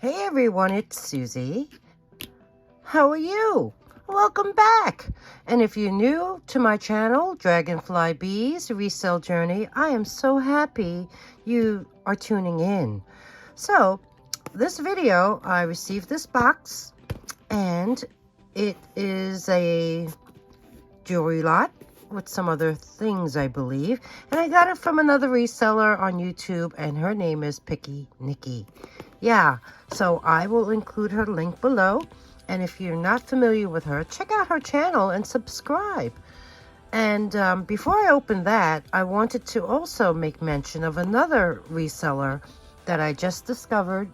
Hey everyone, it's Susie. How are you? Welcome back. And if you're new to my channel, Dragonfly Beez Resell Journey, I am so happy you are tuning in. So, this video, I received this box and it is a jewelry lot with some other things, I believe. And I got it from another reseller on YouTube, and her name is Picky Niki. Yeah, so I will include her link below. And if you're not familiar with her, check out her channel and subscribe. And before I open that, I wanted to also make mention of another reseller that I just discovered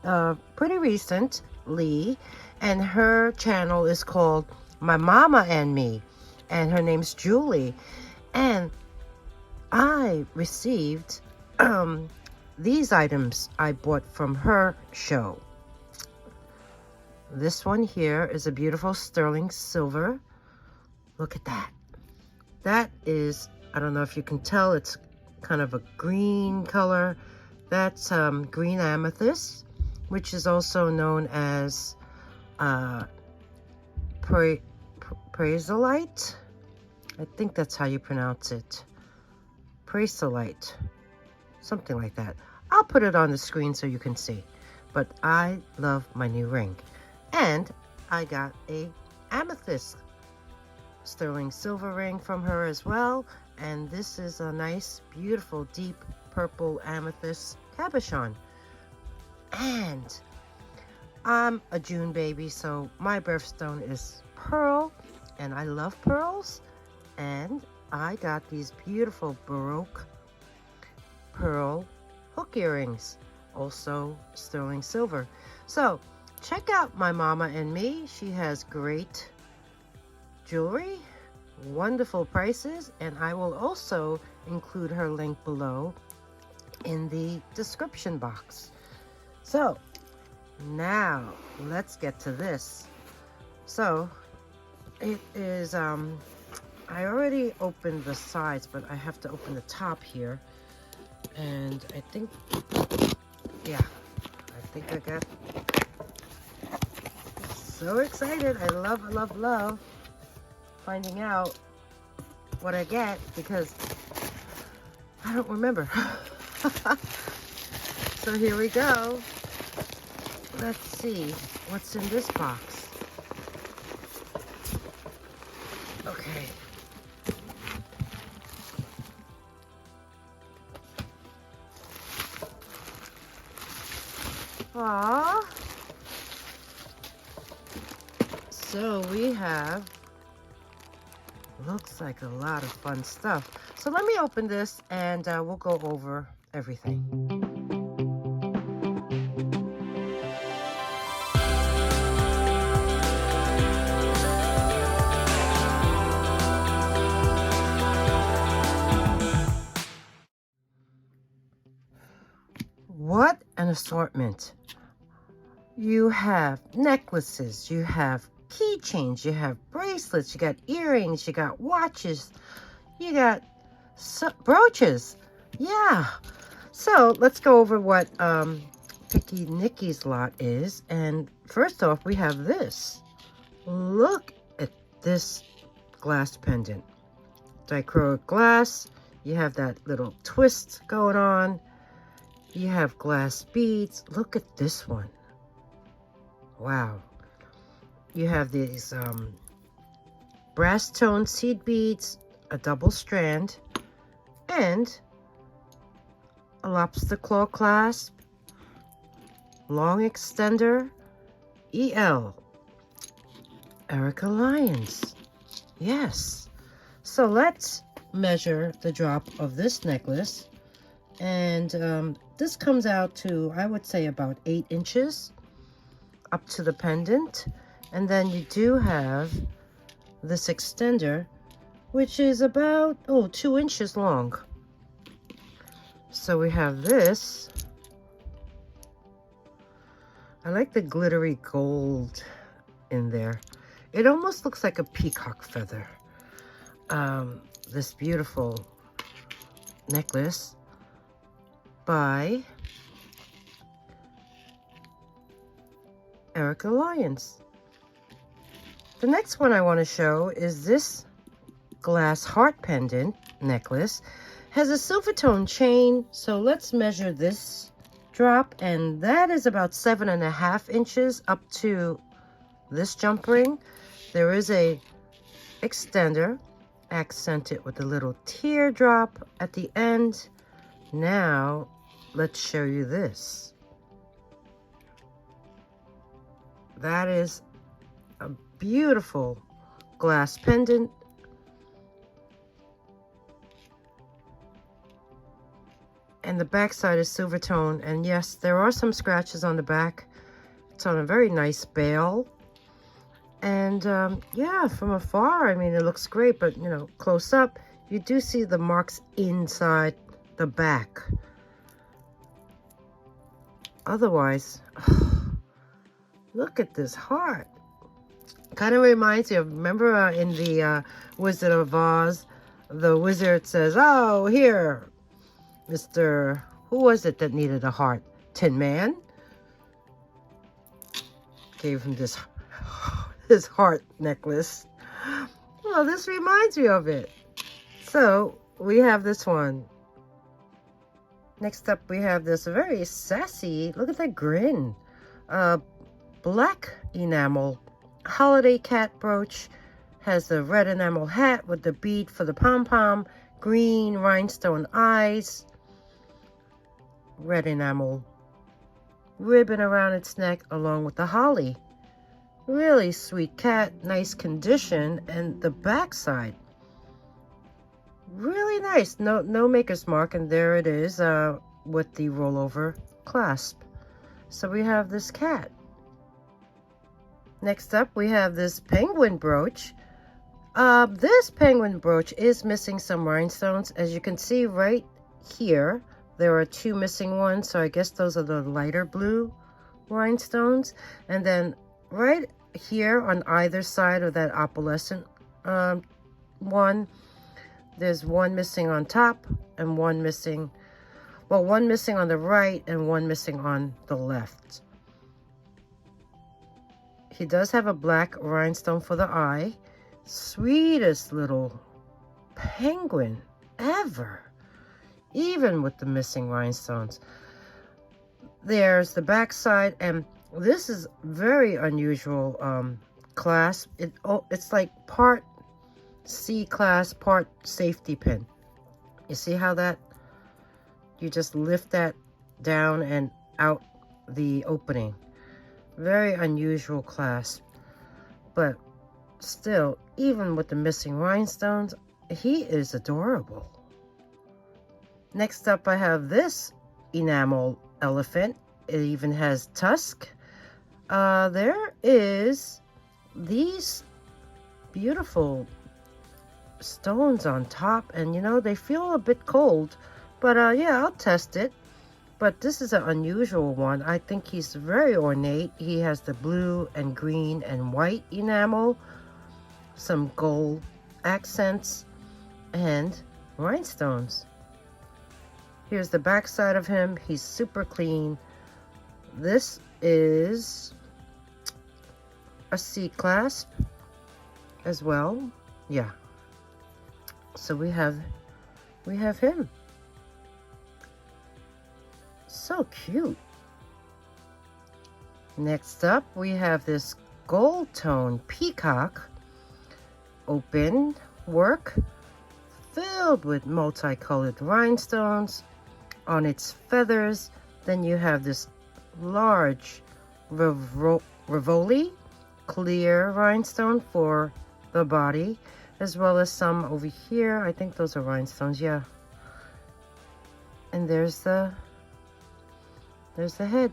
pretty recently. And her channel is called My Momma and Me. And her name's Julie. And I received these items I bought from her show. This one here is a beautiful sterling silver. Look at that. That is, I don't know if you can tell, it's kind of a green color. That's green amethyst, which is also known as Praesolite. I think that's how you pronounce it. Praesolite. Something like that. I'll put it on the screen so you can see. But I love my new ring. And I got a amethyst sterling silver ring from her as well. And this is a nice, beautiful, deep purple amethyst cabochon. And I'm a June baby, so my birthstone is pearl. And I love pearls. And I got these beautiful Baroque pearl hook earrings, also sterling silver. So check out My Momma and Me. She has great jewelry, wonderful prices, and I will also include her link below in the description box. So now let's get to this. So it is I already opened the sides, but I have to open the top here. And I think, yeah, I think I got so excited. I love finding out what I get because I don't remember. So here we go. Let's see what's in this box. Okay. Aww. So we have, looks like a lot of fun stuff. So let me open this and we'll go over everything. What an assortment. You have necklaces, you have keychains, you have bracelets, you got earrings, you got watches, you got brooches. Yeah. So let's go over what Picky Niki's lot is. And first off, we have this. Look at this glass pendant. Dichroic glass. You have that little twist going on. You have glass beads. Look at this one. Wow. You have these brass tone seed beads, a double strand, and a lobster claw clasp, long extender, EL, Erica Lyons. Yes. So let's measure the drop of this necklace. And this comes out to, I would say, about 8 inches up to the pendant. And then you do have this extender, which is about 2 inches long. So we have this. I like the glittery gold in there. It almost looks like a peacock feather. This beautiful necklace by Erica Lyons. The next one I want to show is this glass heart pendant necklace. Has a silver tone chain, so let's measure this drop, and that is about 7.5 inches up to this jump ring. There is a extender accented with a little teardrop at the end. Now let's show you this. That is a beautiful glass pendant. And the back side is silver tone. And yes, there are some scratches on the back. It's on a very nice bail. And yeah, from afar, I mean, it looks great. But, you know, close up, you do see the marks inside the back. Otherwise, look at this heart. Kind of reminds you of, remember in the Wizard of Oz, the wizard says, oh, here, Mr. Who was it that needed a heart? Tin Man? Gave him this heart necklace. Well, this reminds me of it. So, we have this one. Next up, we have this very sassy, look at that grin. Black enamel holiday cat brooch. Has the red enamel hat with the bead for the pom-pom. Green rhinestone eyes. Red enamel ribbon around its neck along with the holly. Really sweet cat, nice condition, and the back side really nice. No maker's mark, and there it is with the rollover clasp. So we have this cat. Next up, we have this penguin brooch. This penguin brooch is missing some rhinestones. As you can see right here, there are 2 missing ones, so I guess those are the lighter blue rhinestones. And then right here on either side of that opalescent one, there's one missing on top and one missing, well, one missing on the right and one missing on the left. He does have a black rhinestone for the eye. Sweetest little penguin ever, even with the missing rhinestones. There's the back side, and this is very unusual clasp. It's like part C class, part safety pin. You see how that, you just lift that down and out the opening. Very unusual clasp, but still, even with the missing rhinestones, he is adorable. Next up, I have this enamel elephant. It even has tusk. There is these beautiful stones on top, and you know, they feel a bit cold, but yeah, I'll test it. But this is an unusual one. I think he's very ornate. He has the blue and green and white enamel, some gold accents, and rhinestones. Here's the back side of him. He's super clean. This is a C clasp as well. Yeah. So we have him. So cute. Next up, we have this gold tone peacock open work filled with multicolored rhinestones on its feathers. Then you have this large Rivoli clear rhinestone for the body, as well as some over here. I think those are rhinestones, yeah. And there's the head.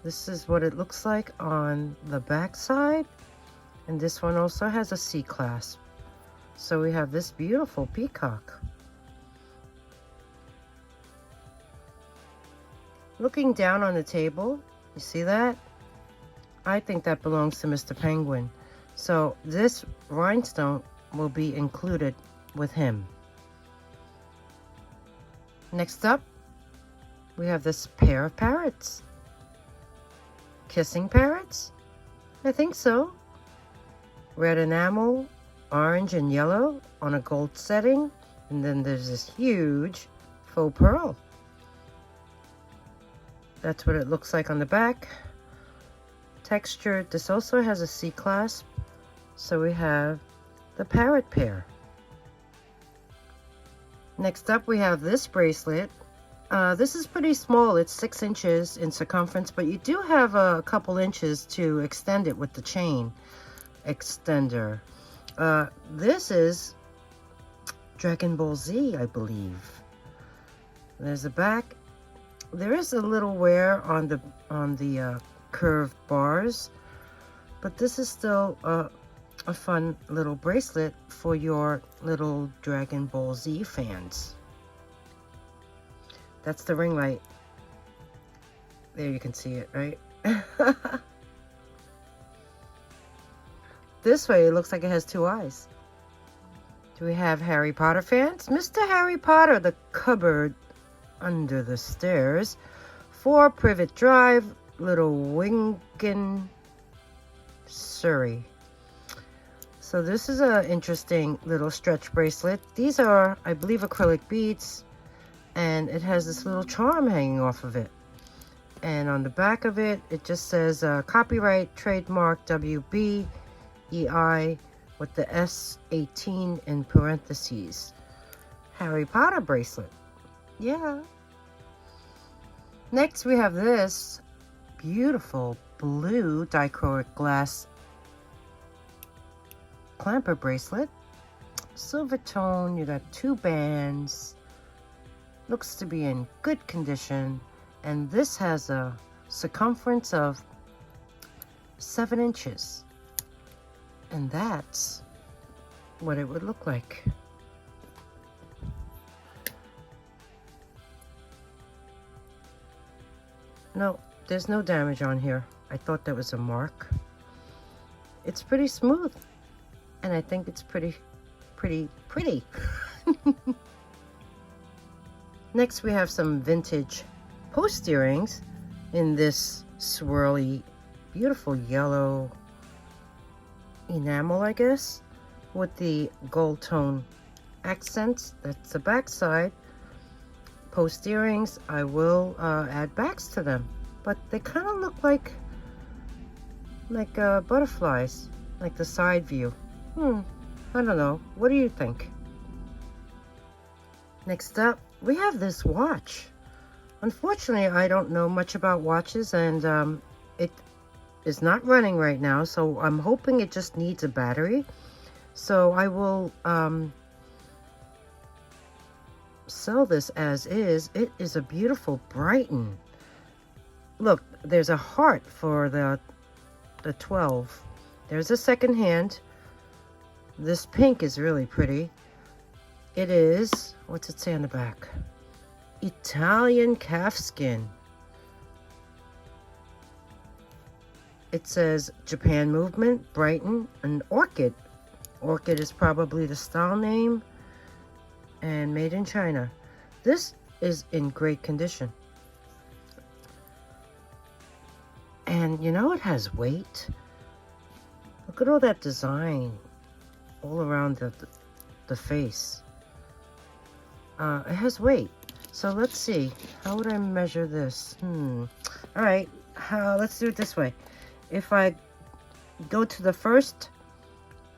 This is what it looks like on the back side, and this one also has a C clasp. So we have this beautiful peacock. Looking down on the table, you see that? I think that belongs to Mr. Penguin. So this rhinestone will be included with him. Next up, we have this pair of parrots. kissing parrots? I think so. Red enamel, orange and yellow on a gold setting. And then there's this huge faux pearl. That's what it looks like on the back. Textured. This also has a C clasp. So we have the parrot pair. Next up we have this bracelet. This is pretty small. It's 6 inches in circumference, but you do have a couple inches to extend it with the chain extender. This is Dragon Ball Z, I believe. There's the back. There is a little wear on the curved bars, but this is still a fun little bracelet for your little Dragon Ball Z fans. That's the ring light. There, you can see it, right? This way, it looks like it has 2 eyes. Do we have Harry Potter fans? Mr. Harry Potter, the cupboard under the stairs. 4 Privet Drive, Little Winkin, Surrey. So this is an interesting little stretch bracelet. These are, I believe, acrylic beads. And it has this little charm hanging off of it. And on the back of it, it just says copyright, trademark, WB, EI, with the S18 in parentheses. Harry Potter bracelet. Yeah. Next, we have this beautiful blue dichroic glass clamper bracelet. Silver tone. You got 2 bands. Looks to be in good condition, and this has a circumference of 7 inches, and that's what it would look like. No, there's no damage on here. I thought that was a mark. It's pretty smooth, and I think it's pretty. Next, we have some vintage post earrings in this swirly, beautiful yellow enamel, I guess, with the gold tone accents. That's the back side. Post earrings, I will add backs to them, but they kind of look like butterflies, like the side view. I don't know. What do you think? Next up, we have this watch. Unfortunately, I don't know much about watches, and it is not running right now, so I'm hoping it just needs a battery. So I will sell this as is. It is a beautiful Brighton. Look, there's a heart for the 12. There's a second hand. This pink is really pretty. It is, what's it say on the back? Italian calfskin. It says Japan movement, Brighton, and orchid. Orchid is probably the style name, and made in China. This is in great condition. And you know, it has weight. Look at all that design all around the face. It has weight. So let's see. How would I measure this? All right. Let's do it this way. If I go to the first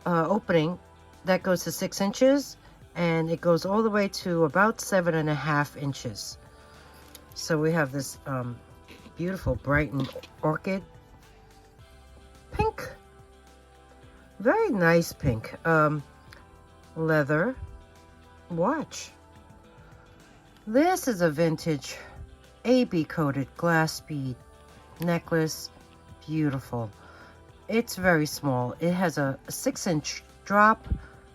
opening, that goes to 6 inches, and it goes all the way to about 7.5 inches. So we have this beautiful Brighton orchid pink. Very nice pink. Leather watch. This is a vintage AB coated glass bead necklace. Beautiful. It's very small. It has a 6-inch drop.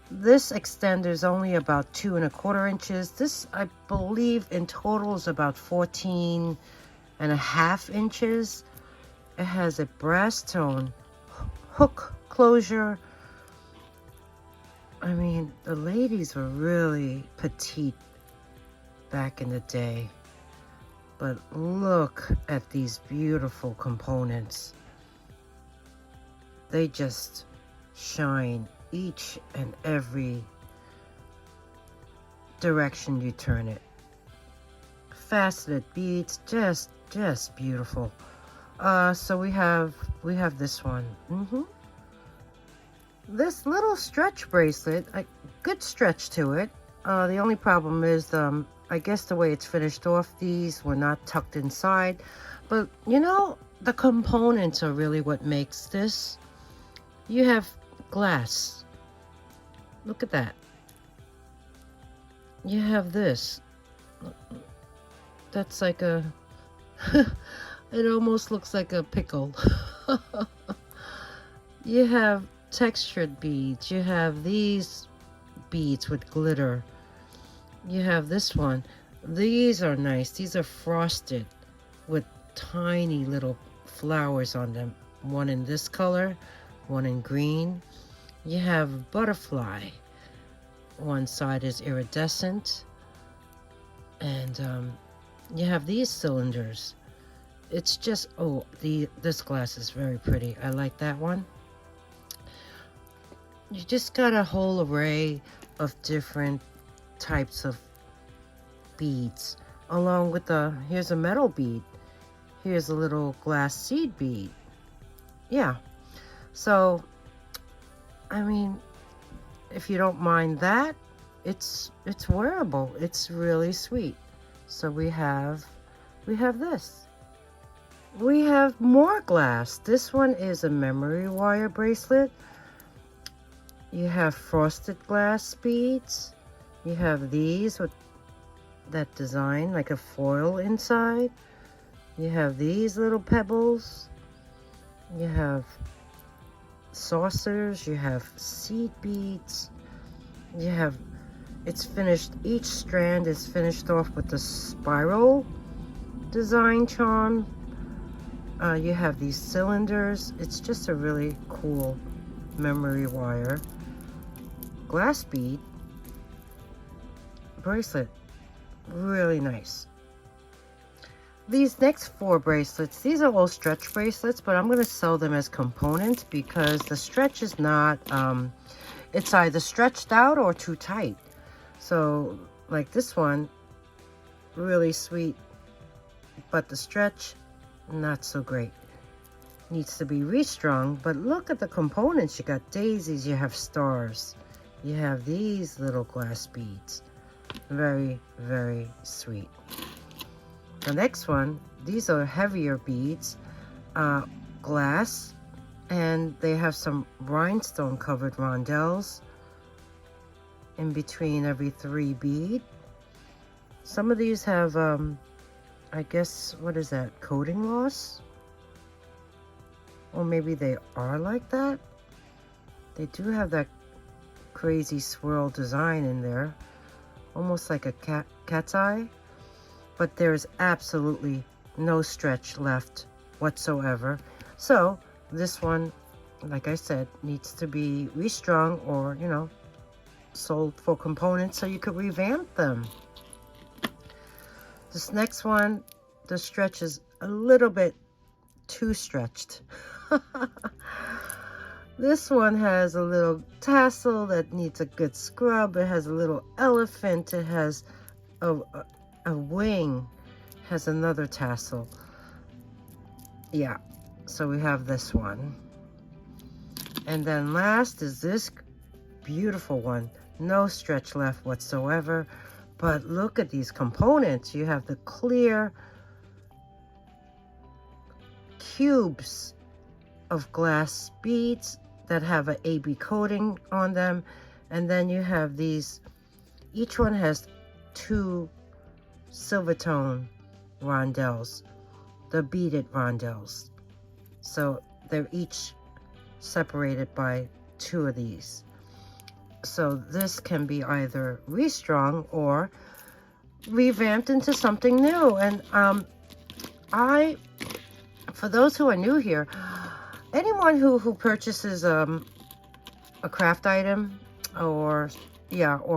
This extender is only about 2.25 inches. This, I believe, in total is about 14.5 inches. It has a brass tone hook closure. I mean, the ladies were really petite back in the day. But look at these beautiful components. They just shine each and every direction you turn it. Faceted beads, just beautiful. So we have this one. This little stretch bracelet, a good stretch to it. The only problem is, I guess the way it's finished off, these were not tucked inside. But you know, the components are really what makes this. You have glass. Look at that. You have this. That's like a, it almost looks like a pickle. You have textured beads. You have these beads with glitter. You have this one. These are nice. These are frosted with tiny little flowers on them. One in this color, one in green. You have butterfly. One side is iridescent. And you have these cylinders. It's just, oh, this glass is very pretty. I like that one. You just got a whole array of different types of beads, along with here's a metal bead. Here's a little glass seed bead. Yeah. So, I mean, if you don't mind that, it's wearable. It's really sweet. So we have this. We have more glass. This one is a memory wire bracelet. You have frosted glass beads. You have these with that design like a foil inside. You have these little pebbles. You have saucers. You have seed beads. You have, it's finished, each strand is finished off with the spiral design charm. You have these cylinders. It's just a really cool memory wire glass bead bracelet. Really nice. These next 4 bracelets, these are all stretch bracelets, but I'm going to sell them as components because the stretch is not, it's either stretched out or too tight. So like this one, really sweet, but the stretch, not so great. Needs to be restrung. But look at the components. You got daisies, you have stars, you have these little glass beads. Very, very sweet. The next one, these are heavier beads, glass, and they have some rhinestone covered rondelles in between every 3 bead. Some of these have I guess, what is that, coating loss? Or maybe they are like that. They do have that crazy swirl design in there, almost like a cat's eye. But there's absolutely no stretch left whatsoever. So this one, like I said, needs to be restrung or, you know, sold for components so you could revamp them. This next one, the stretch is a little bit too stretched. This one has a little tassel that needs a good scrub. It has a little elephant. It has a wing, has another tassel. Yeah, so we have this one. And then last is this beautiful one. No stretch left whatsoever. But look at these components. You have the clear cubes of glass beads that have an AB coating on them. And then you have these, each one has 2 silver tone rondelles, the beaded rondelles. So they're each separated by 2 of these. So this can be either restrung or revamped into something new. And for those who are new here, anyone who purchases a craft item or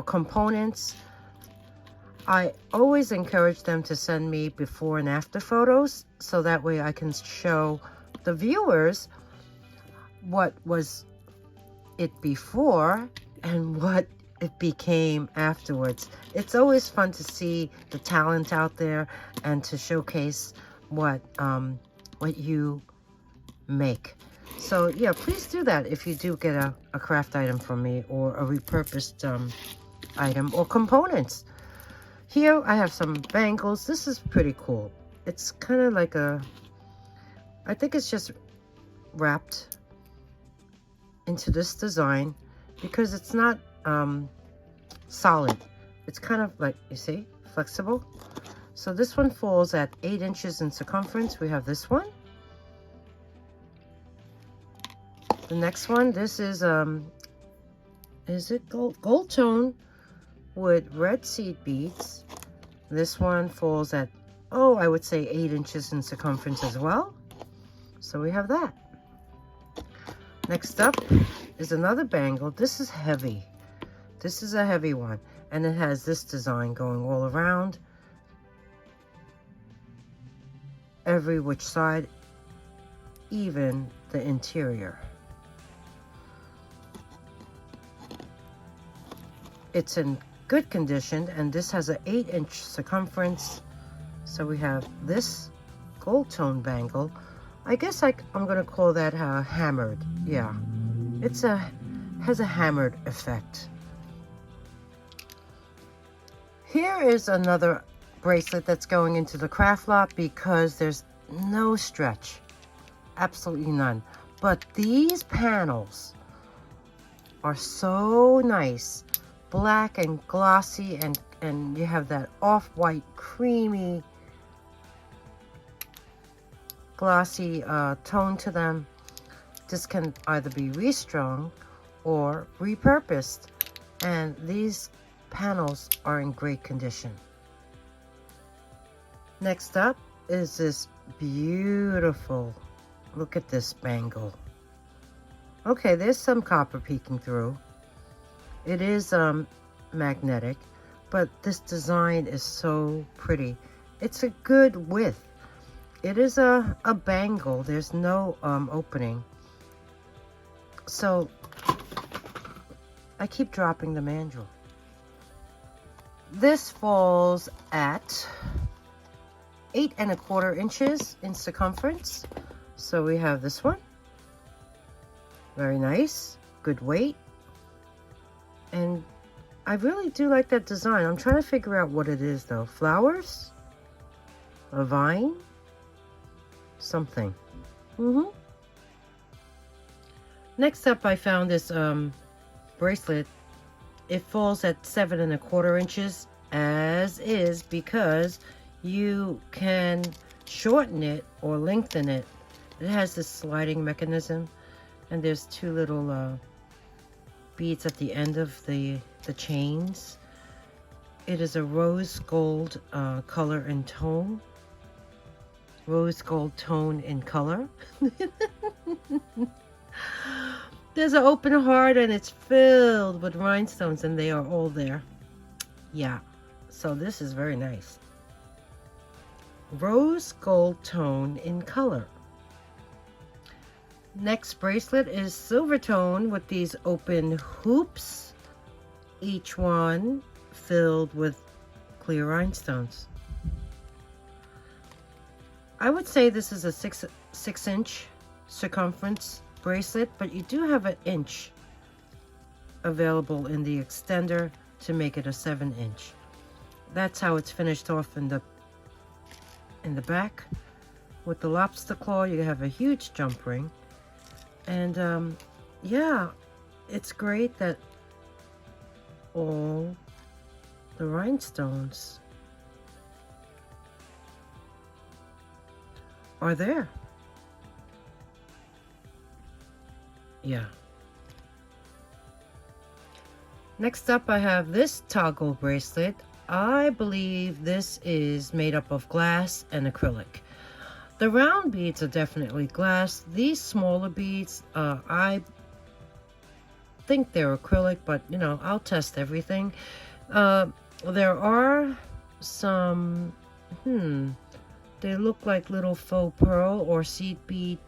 components, I always encourage them to send me before and after photos, so that way I can show the viewers what was it before and what it became afterwards. It's always fun to see the talent out there and to showcase what you make. So yeah, please do that if you do get a craft item from me, or a repurposed item or components. Here I have some bangles. This is pretty cool. It's kind of like I think it's just wrapped into this design because it's not solid. It's kind of like, you see, flexible. So this one falls at 8 inches in circumference. We have this one. The next one, this is it gold tone with red seed beads. This one falls at, oh, I would say 8 inches in circumference as well. So we have that. Next up is another bangle. This is heavy. This is a heavy one, and it has this design going all around, every which side, even the interior. It's in good condition, and this has an 8-inch circumference. So we have this gold tone bangle. I guess I'm gonna call that hammered. Yeah, has a hammered effect. Here is another bracelet that's going into the craft lot because there's no stretch, absolutely none. But these panels are so nice. Black and glossy, and you have that off-white creamy glossy tone to them. This can either be restrung or repurposed, and these panels are in great condition. Next up is this beautiful, look at this bangle. Okay, there's some copper peeking through. It is magnetic, but this design is so pretty. It's a good width. It is a bangle. There's no opening. So I keep dropping the mandrel. This falls at 8 1/4 inches in circumference. So we have this one. Very nice, good weight. And I really do like that design. I'm trying to figure out what it is though. Flowers? A vine? Something. Next up, I found this bracelet. It falls at 7 1/4 inches as is, because you can shorten it or lengthen it. It has this sliding mechanism, and there's 2 little beads at the end of the chains. It is a rose gold color and tone. Rose gold tone in color. There's an open heart, and it's filled with rhinestones, and they are all there. Yeah, so this is very nice. Rose gold tone in color. Next bracelet is silver tone with these open hoops, each one filled with clear rhinestones. I would say this is a 6-inch circumference bracelet, but you do have an inch available in the extender to make it a 7-inch. That's how it's finished off in the back. With the lobster claw, you have a huge jump ring. And yeah, it's great that all the rhinestones are there. Yeah. Next up, I have this toggle bracelet. I believe this is made up of glass and acrylic. The round beads are definitely glass. These smaller beads, I think they're acrylic, but you know, I'll test everything. There are some, they look like little faux pearl or seed bead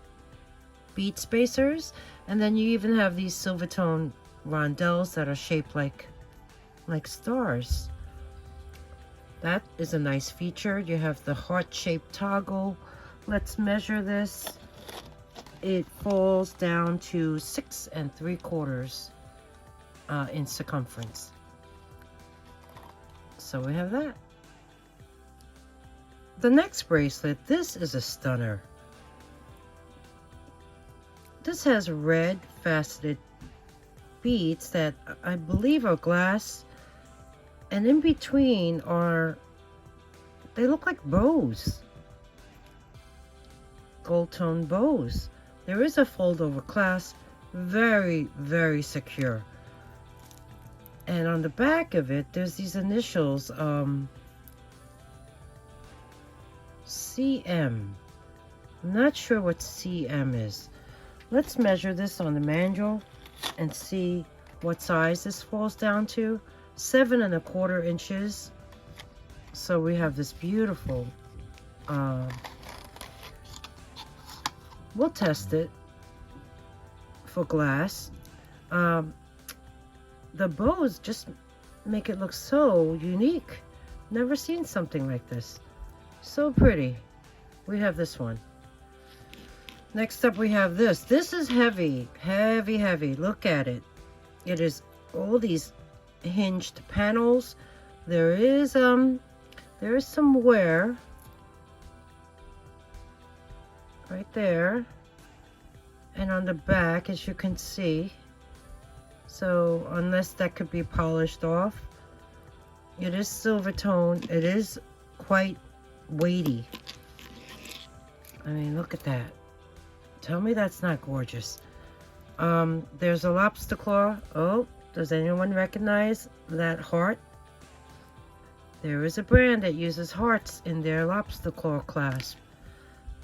spacers. And then you even have these silver tone rondelles that are shaped like stars. That is a nice feature. You have the heart-shaped toggle. Let's measure this. It falls down to 6 3/4 in circumference. So we have that. The next bracelet, this is a stunner. This has red faceted beads that I believe are glass, and in between they look like bows, gold tone bows. There is a fold over clasp, very, very secure. And on the back of it, there's these initials, CM. I'm not sure what CM is. Let's measure this on the manual and see what size this falls down to. 7 1/4 inches. So we have this beautiful, we'll test it for glass. The bows just make it look so unique. Never seen something like this. So pretty. We have this one. Next up we have this. This is heavy, heavy, heavy. Look at it. It is all these hinged panels. There is some wear right there, and on the back, as you can see. So unless that could be polished off, it is silver tone. It is quite weighty. I mean, look at that. Tell me that's not gorgeous. There's a lobster claw. Oh, does anyone recognize that heart? There is a brand that uses hearts in their lobster claw clasp.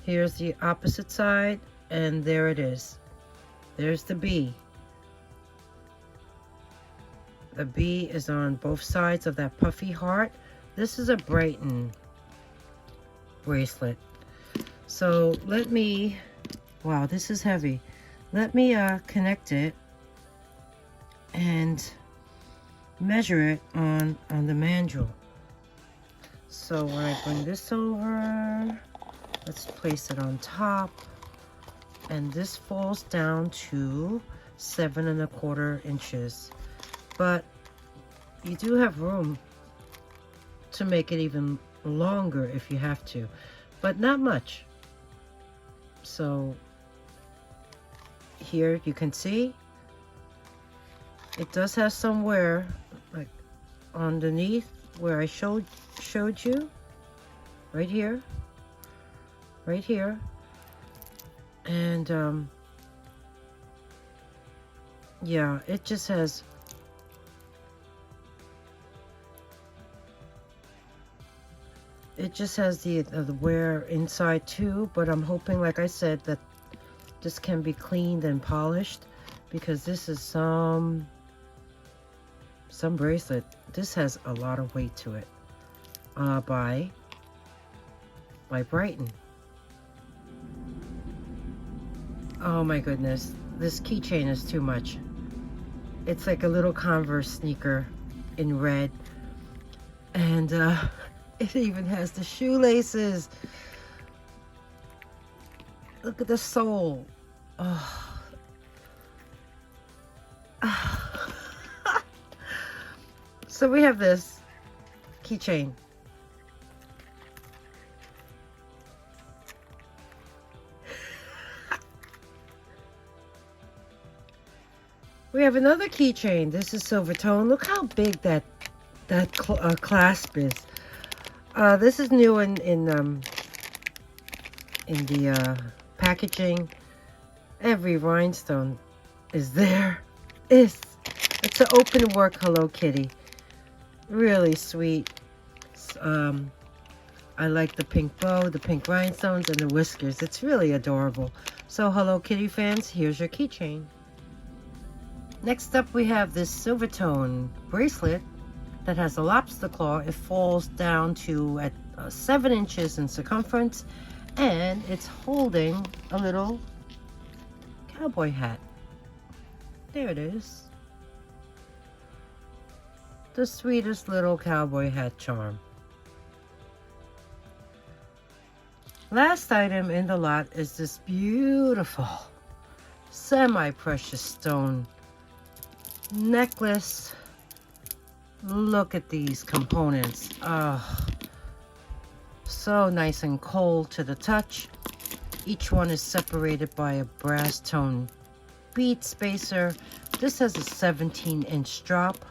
Here's the opposite side, and there it is. There's the B. The B is on both sides of that puffy heart. This is a Brighton bracelet. So let me, wow, this is heavy. Let me connect it and measure it on the manual. So when I bring this over, let's place it on top, and this falls down to 7 1/4 inches. But you do have room to make it even longer if you have to, but not much. So here you can see it does have some wear, like underneath where I showed you, right here, and yeah, it just has the wear inside too, but I'm hoping, like I said, that this can be cleaned and polished, because this is some bracelet. This has a lot of weight to it. By Brighton. Oh my goodness, this keychain is too much. It's like a little Converse sneaker in red, and it even has the shoelaces. Look at the sole. Oh. So we have this keychain. We have another keychain. This is silver tone. Look how big that clasp is. This is new in the packaging. Every rhinestone is there. It's an open work Hello Kitty. Really sweet. I like the pink bow, the pink rhinestones, and the whiskers. It's really adorable. So Hello Kitty fans, here's your keychain. Next up we have this silver tone bracelet. that has a lobster claw. It falls down to at 7 inches in circumference, and it's holding a little cowboy hat. There it is. The sweetest little cowboy hat charm. Last item in the lot is this beautiful semi-precious stone necklace. Look at these components. Oh, so nice and cold to the touch. Each one is separated by a brass tone bead spacer. This has a 17-inch drop,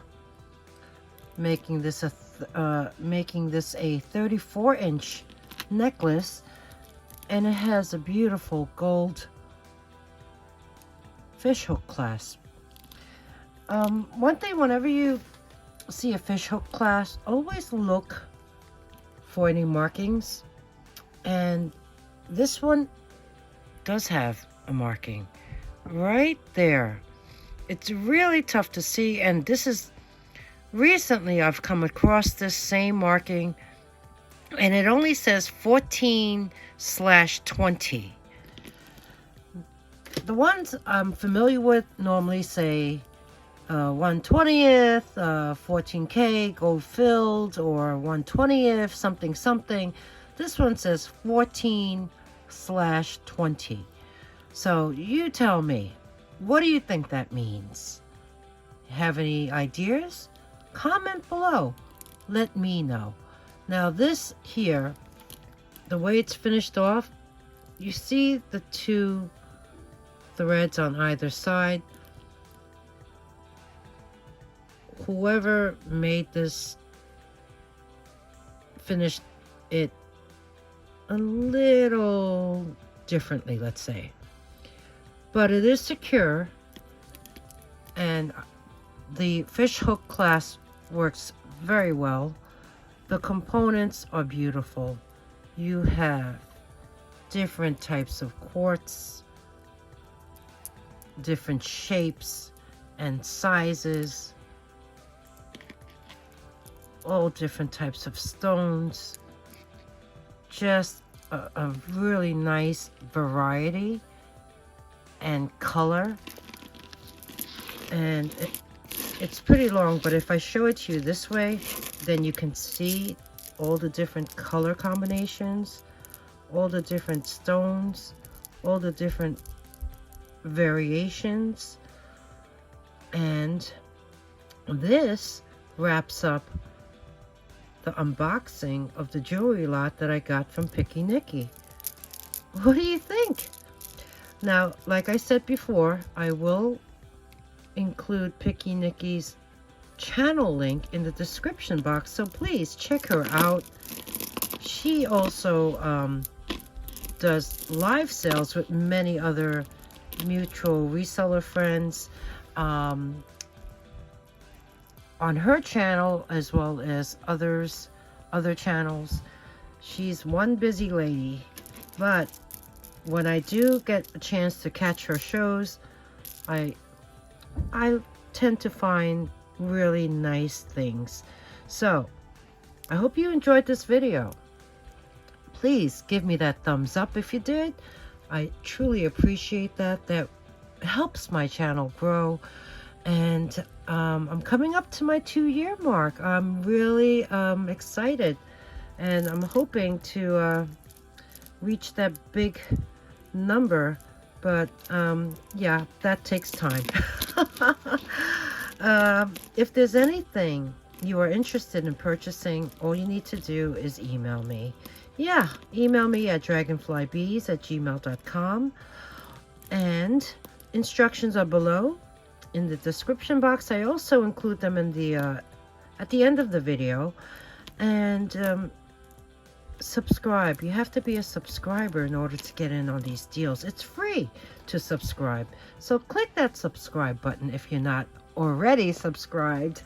making this a 34-inch necklace, and it has a beautiful gold fishhook clasp. One thing, whenever you see a fishhook clasp, always look for any markings, and this one does have a marking right there. It's really tough to see, and this is recently I've come across this same marking, and it only says 14/20. The ones I'm familiar with normally say 1/20th, 14K gold filled, or 1/20th something something. This one says 14/20. So you tell me, what do you think that means? Have any ideas? Comment below. Let me know. Now this here, the way it's finished off, you see the two threads on either side. Whoever made this finished it a little differently, let's say. But it is secure, and the fishhook clasp works very well. The components are beautiful. You have different types of quartz, different shapes and sizes, all different types of stones. Just a really nice variety and color. And it's pretty long, but if I show it to you this way, then you can see all the different color combinations, all the different stones, all the different variations. And this wraps up the unboxing of the jewelry lot that I got from Picky Niki. What do you think? Now, like I said before, I will include Picky Niki's channel link in the description box, so please check her out. She also does live sales with many other mutual reseller friends on her channel, as well as other channels. She's one busy lady, but when I do get a chance to catch her shows, I tend to find really nice things. So I hope you enjoyed this video. Please give me that thumbs up if you did. I truly appreciate that. That helps my channel grow. And I'm coming up to my 2-year mark. I'm really excited, and I'm hoping to reach that big number, but yeah, that takes time. If there's anything you are interested in purchasing, all you need to do is email me. Yeah, email me at dragonflybeez@gmail.com, and instructions are below in the description box. I also include them in the at the end of the video. And subscribe. You have to be a subscriber in order to get in on these deals. It's free to subscribe, so click that subscribe button if you're not already subscribed,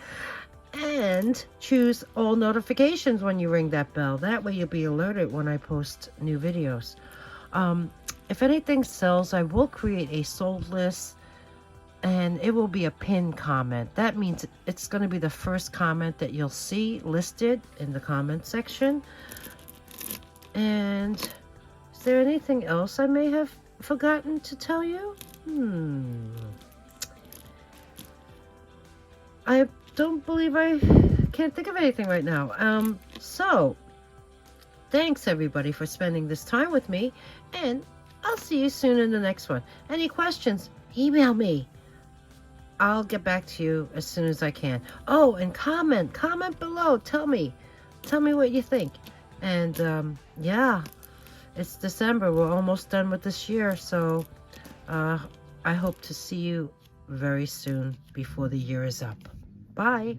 and choose all notifications when you ring that bell. That way you'll be alerted when I post new videos. If anything sells, I will create a sold list and it will be a pinned comment. That means it's going to be the first comment that you'll see listed in the comment section. And is there anything else I may have forgotten to tell you? I don't believe I can't think of anything right now. So thanks everybody for spending this time with me, and I'll see you soon in the next one. Any questions, email me. I'll get back to you as soon as I can. Oh, and comment below. Tell me what you think. And yeah, it's December. We're almost done with this year, so I hope to see you very soon before the year is up. Bye.